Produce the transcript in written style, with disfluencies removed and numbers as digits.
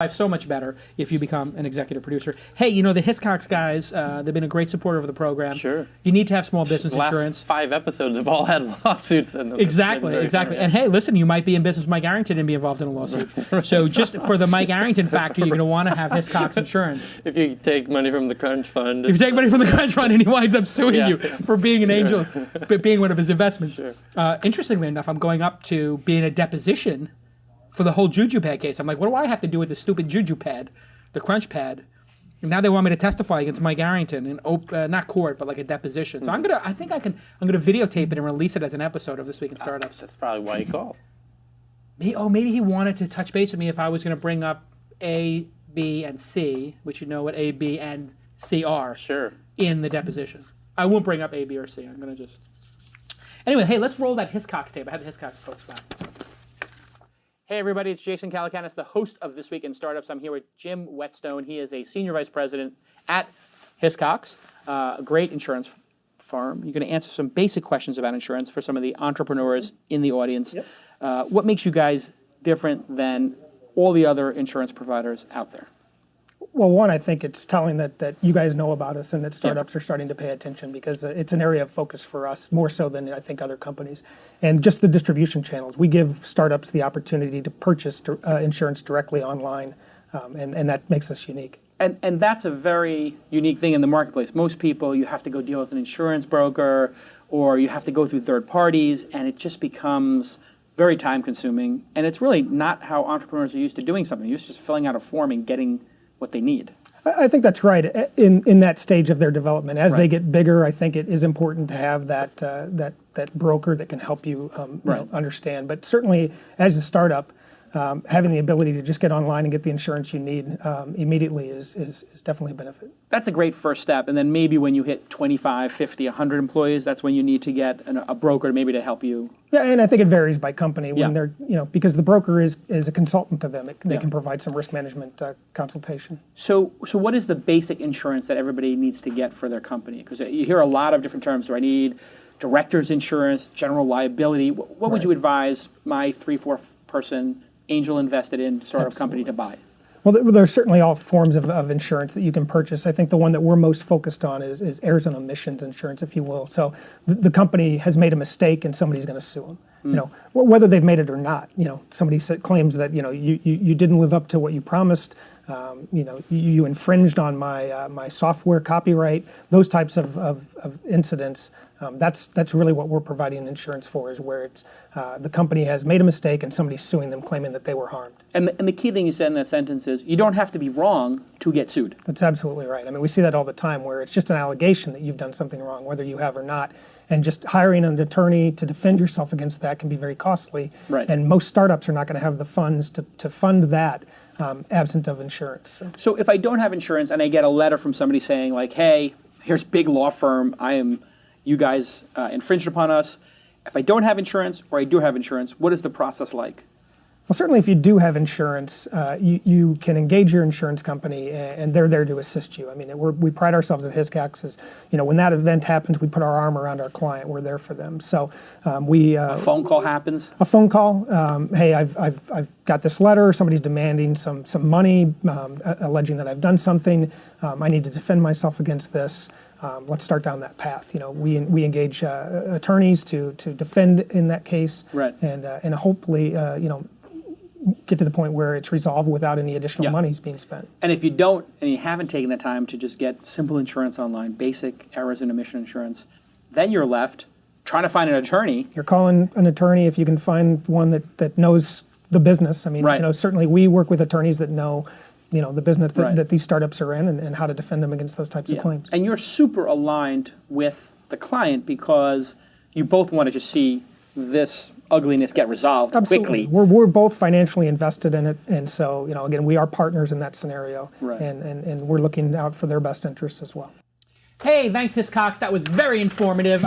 life so much better if you become an executive producer. Hey, you know, the Hiscox guys, they've been a great supporter of the program. Sure. You need to have small business insurance. Last 5 episodes have all had lawsuits in them. Exactly. And hey, listen, you might be in business with Mike Arrington and be involved in a lawsuit. So just for the Mike Arrington factor, you're going to want to have Hiscox insurance. If you take money from the Crunch Fund. If you take money from the Crunch Fund and he winds up suing you for being an angel, being one of his investments. Sure. Interestingly enough, I'm going up to be in a deposition for the whole Juju Pad case. I'm like, what do I have to do with the stupid Juju Pad, the Crunch Pad? And now they want me to testify against Mike Arrington in not court, but like a deposition. So I'm gonna videotape it and release it as an episode of This Week in Startups. That's probably why he called. Maybe he wanted to touch base with me if I was gonna bring up A, B, and C, which you know what A, B, and C are. Sure. In the deposition. I won't bring up A, B, or C. I'm gonna just. Anyway, hey, let's roll that Hiscox tape. I had the Hiscox folks back. Hey everybody, it's Jason Calacanis, the host of This Week in Startups. I'm here with Jim Whetstone. He is a senior vice president at Hiscox, a great insurance firm. You're going to answer some basic questions about insurance for some of the entrepreneurs in the audience. Yep. What makes you guys different than all the other insurance providers out there? Well, one, I think it's telling that you guys know about us and that startups are starting to pay attention because it's an area of focus for us, more so than I think other companies. And just the distribution channels. We give startups the opportunity to purchase insurance directly online, and that makes us unique. And that's a very unique thing in the marketplace. Most people, you have to go deal with an insurance broker or you have to go through third parties, and it just becomes very time-consuming. And it's really not how entrepreneurs are used to doing something. You're used to just filling out a form and getting what they need. I think that's right. In that stage of their development, as they get bigger, I think it is important to have that broker that can help you, understand. But certainly, as a startup, having the ability to just get online and get the insurance you need immediately is definitely a benefit. That's a great first step. And then maybe when you hit 25, 50, 100 employees, that's when you need to get a broker maybe to help you. Yeah, and I think it varies by company when they're, because the broker is a consultant to them. They can provide some risk management consultation. So what is the basic insurance that everybody needs to get for their company? Because you hear a lot of different terms. Do I need director's insurance, general liability? What would you advise my 3-4 person angel invested in startup company to buy? Well, there's certainly all forms of insurance that you can purchase. I think the one that we're most focused on is errors and omissions insurance, if you will. So the company has made a mistake and somebody's going to sue them. Whether they've made it or not. Somebody claims that you didn't live up to what you promised. You infringed on my software copyright. Those types of incidents. That's really what we're providing insurance for, is where it's the company has made a mistake and somebody's suing them, claiming that they were harmed. And the key thing you said in that sentence is you don't have to be wrong to get sued. That's absolutely right. I mean, we see that all the time, where it's just an allegation that you've done something wrong, whether you have or not. And just hiring an attorney to defend yourself against that can be very costly. Right. And most startups are not going to have the funds to fund that absent of insurance. So if I don't have insurance and I get a letter from somebody saying like, hey, here's big law firm, you guys infringed upon us. If I don't have insurance or I do have insurance, what is the process like? Well, certainly if you do have insurance, you can engage your insurance company, and they're there to assist you. I mean, we pride ourselves at Hiscox as, when that event happens, we put our arm around our client. We're there for them. So a phone call happens? A phone call. Hey, I've got this letter. Somebody's demanding some money, alleging that I've done something. I need to defend myself against this. Let's start down that path. We engage attorneys to defend in that case, right. And hopefully get to the point where it's resolved without any additional monies being spent. And if you don't, and you haven't taken the time to just get simple insurance online, basic errors and omission insurance, then you're left trying to find an attorney. You're calling an attorney if you can find one that knows the business. I mean, certainly we work with attorneys that know the business that these startups are in and how to defend them against those types of claims. And you're super aligned with the client because you both want to just see this ugliness get resolved quickly. We're both financially invested in it, and so again, we are partners in that scenario, and we're looking out for their best interests as well. Hey, thanks Hiscox. That was very informative.